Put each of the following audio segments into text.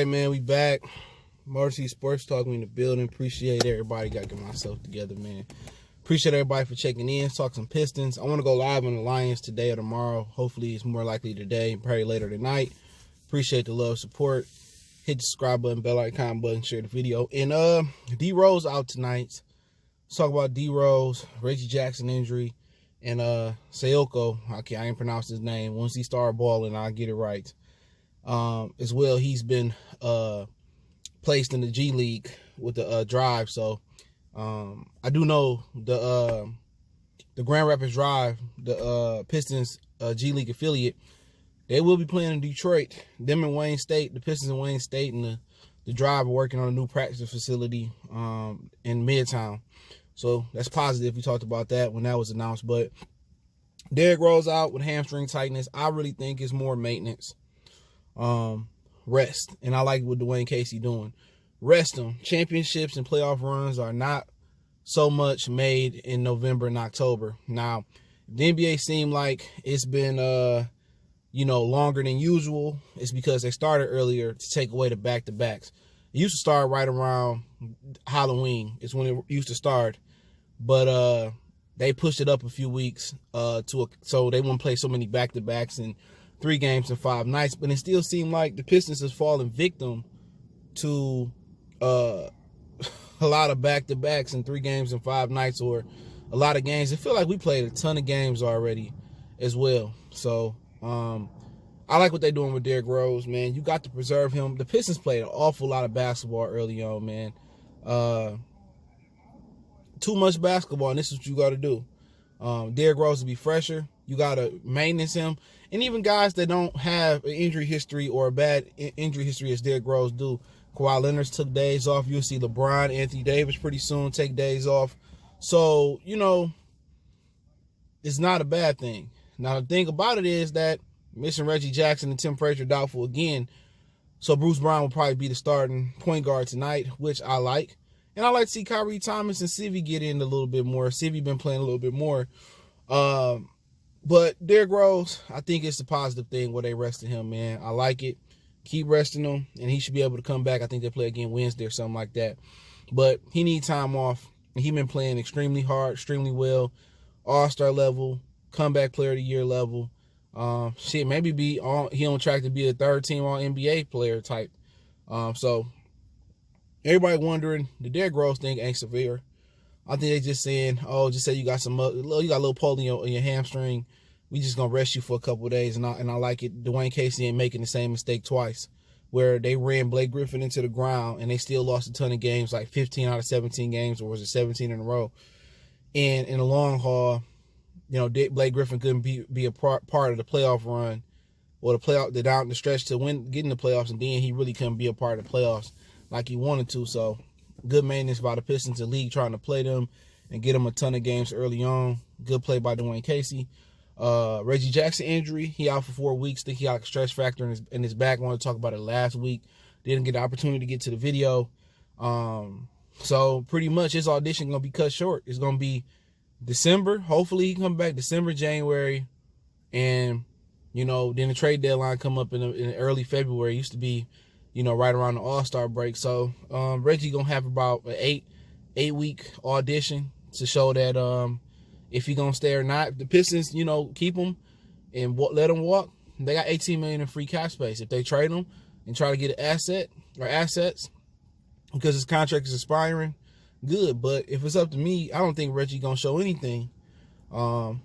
right, man, we back. Marcy Sports Talk, we in the building. Appreciate everybody. Got to get myself together, man. Appreciate everybody for checking in. Talk some Pistons. I want to go live on the Lions today or tomorrow. Hopefully, it's more likely today, probably later tonight. Appreciate the love, support. Hit the subscribe button, bell icon button, share the video. And D-Rose out tonight. Let's talk about D-Rose, Reggie Jackson injury, and Sekou. Okay, I ain't pronounce his name. Once he started balling, I'll get it right. As well, he's been placed in the G League with the Drive. So I do know the Grand Rapids Drive, the Pistons G League affiliate, they will be playing in Detroit. Them and Wayne State, the Pistons in Wayne State and the Drive are working on a new practice facility in Midtown. So that's positive. We talked about that when that was announced. But Derrick Rose out with hamstring tightness. I really think it's more maintenance. Rest. And I like what Dwayne Casey doing. Rest them. Championships and playoff runs are not so much made in November and October. Now, the NBA seemed like it's been longer than usual. It's because they started earlier to take away the back-to-backs. It used to start right around Halloween. It's when it used to start. But they pushed it up a few weeks so they wouldn't play so many back-to-backs and 3 games in 5 nights. But it still seemed like the Pistons has fallen victim to a lot of back-to-backs and 3 games in 5 nights, or a lot of games. I feel like we played a ton of games already as well. So I like what they're doing with Derrick Rose, man. You got to preserve him. The Pistons played an awful lot of basketball early on, man. Too much basketball, and this is what you got to do. Derrick Rose to be fresher. You got to maintenance him. And even guys that don't have an injury history or a bad injury history as Derrick Rose do. Kawhi Leonard took days off. You'll see LeBron, Anthony Davis pretty soon take days off. So, it's not a bad thing. Now, the thing about it is that missing Reggie Jackson and Tim Frazier doubtful again. So Bruce Brown will probably be the starting point guard tonight, which I like. And I like to see Kyrie Thomas and Sivi get in a little bit more. Sivi been playing a little bit more. But Derrick Rose, I think it's a positive thing where they rested him, man. I like it. Keep resting him, and he should be able to come back. I think they play again Wednesday or something like that. But he needs time off. And he been playing extremely hard, extremely well, all-star level, comeback player of the year level. Maybe he on track to be a third-team All-NBA player type. So everybody wondering, the Derrick Rose thing ain't severe. I think they just saying, just say you got a little pull in your hamstring. We just gonna rest you for a couple of days, and I like it. Dwayne Casey ain't making the same mistake twice, where they ran Blake Griffin into the ground and they still lost a ton of games, like 15 out of 17 games, or was it 17 in a row? And in the long haul, Blake Griffin couldn't be a part of the playoff run or the stretch to getting the playoffs, and then he really couldn't be a part of the playoffs like he wanted to. So good maintenance by the Pistons, the league trying to play them and get them a ton of games early on. Good play by Dwayne Casey. Reggie Jackson injury, he out for 4 weeks. Think he got a stretch factor in his back. I want to talk about it last week. Didn't get the opportunity to get to the video. So pretty much his audition gonna be cut short. It's gonna be December. Hopefully he come back December, January, and then the trade deadline come up in early February. It used to be, right around the All-Star break. So Reggie gonna have about an 8-week audition to show that if he gonna stay or not. The Pistons, keep him and let him walk. They got $18 million in free cap space. If they trade him and try to get an asset or assets because his contract is expiring, good. But if it's up to me, I don't think Reggie gonna show anything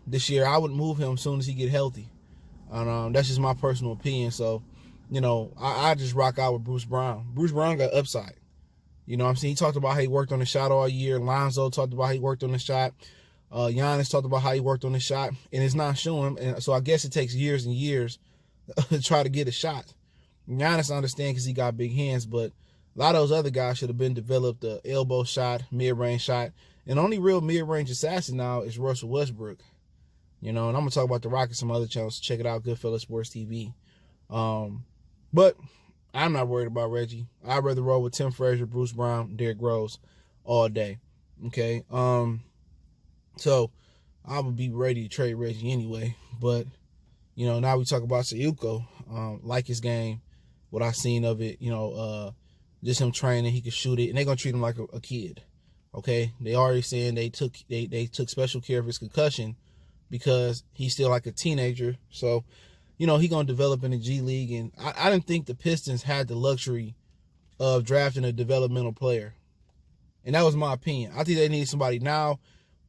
this year. I would move him as soon as he get healthy. And that's just my personal opinion. So, I just rock out with Bruce Brown. Bruce Brown got upside. You know what I'm saying? He talked about how he worked on the shot all year. Lonzo talked about how he worked on the shot. Giannis talked about how he worked on the shot, and it's not showing. And so I guess it takes years and years to try to get a shot. Giannis, I understand because he got big hands, but a lot of those other guys should have been developed the elbow shot, mid-range shot. And the only real mid-range assassin now is Russell Westbrook. And I'm going to talk about the Rockets some other channels. So check it out, Goodfellas Sports TV. But I'm not worried about Reggie. I'd rather roll with Tim Frazier, Bruce Brown, Derrick Rose all day. Okay? So I would be ready to trade Reggie anyway. But, now we talk about Sekou. Like his game. what I seen of it, just him training, he could shoot it, and they're gonna treat him like a kid. Okay, they already saying they took special care of his concussion because he's still like a teenager. So, he gonna develop in the G League, and I didn't think the Pistons had the luxury of drafting a developmental player, and that was my opinion. I think they need somebody now,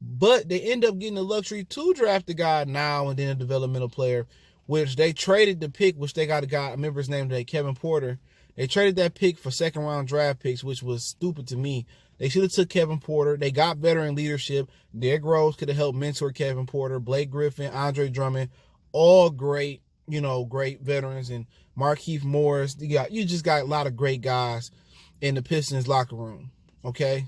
but they end up getting the luxury to draft the guy now and then a developmental player, which they traded the pick, which they got a guy, I remember his name today, Kevin Porter. They traded that pick for second round draft picks, which was stupid to me. They should have took Kevin Porter. They got veteran leadership. Derrick Rose could have helped mentor Kevin Porter. Blake Griffin, Andre Drummond, all great, great veterans. And Markieff Morris. You just got a lot of great guys in the Pistons locker room. Okay?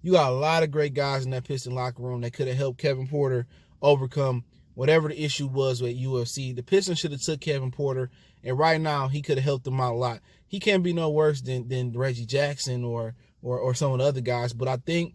You got a lot of great guys in that Piston locker room that could have helped Kevin Porter overcome whatever the issue was with UFC. The Pistons should have took Kevin Porter, and right now he could have helped them out a lot. He can't be no worse than Reggie Jackson or some of the other guys. But I think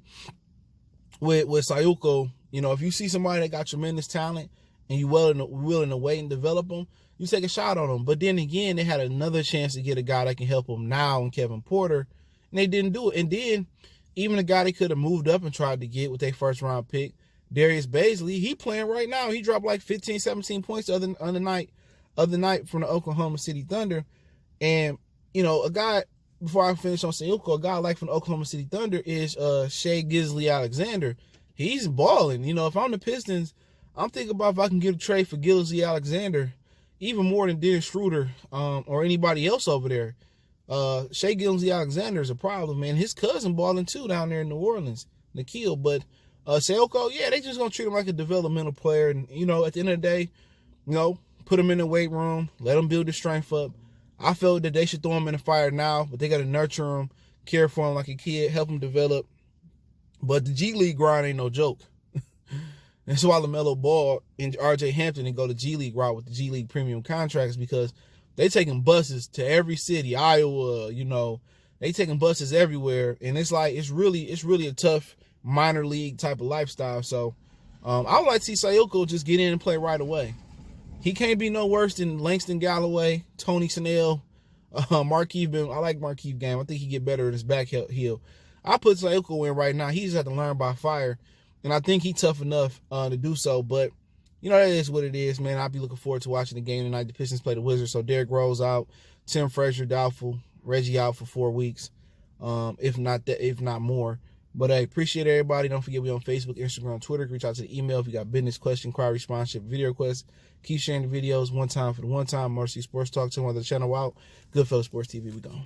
with Sekou, if you see somebody that got tremendous talent and you willing to wait and develop them, you take a shot on them. But then again, they had another chance to get a guy that can help them now in Kevin Porter, and they didn't do it. And then even a guy they could have moved up and tried to get with their first round pick, Darius Bazley, he playing right now. He dropped like 15, 17 points the other night from the Oklahoma City Thunder. And, a guy, before I finish on Sekou, a guy like from the Oklahoma City Thunder is Shai Gilgeous-Alexander. He's balling. If I'm the Pistons, I'm thinking about if I can get a trade for Gilgeous-Alexander, even more than Dennis Schroeder or anybody else over there. Shai Gilgeous-Alexander is a problem, man. His cousin balling too down there in New Orleans, Nikhil. But Sekou, yeah, they just gonna treat him like a developmental player. And at the end of the day, put him in the weight room, let him build his strength up. I felt that they should throw him in the fire now, but they got to nurture him, care for him like a kid, help him develop. But the G League grind ain't no joke. That's why LaMelo Ball and RJ Hampton and go to G League route with the G League premium contracts, because they taking buses to every city, Iowa, they taking buses everywhere. And it's really a tough minor league type of lifestyle. So I would like to see Sekou just get in and play right away. He can't be no worse than Langston Galloway, Tony Snell, Markieff. I like Markieff game. I think he get better in his back heel. I put Sekou in right now. He just had to learn by fire, and I think he's tough enough to do so. But that is what it is, man. I'll be looking forward to watching the game tonight. The Pistons play the Wizards, so Derrick Rose out, Tim Frazier doubtful, Reggie out for 4 weeks, if not more. But I appreciate everybody. Don't forget we on Facebook, Instagram, Twitter. Reach out to the email if you got business, question, inquiry, sponsorship, video requests. Keep sharing the videos. One time for the one time. Mercy Sports Talk. Check out the channel out. Goodfellas Sports TV. We gone.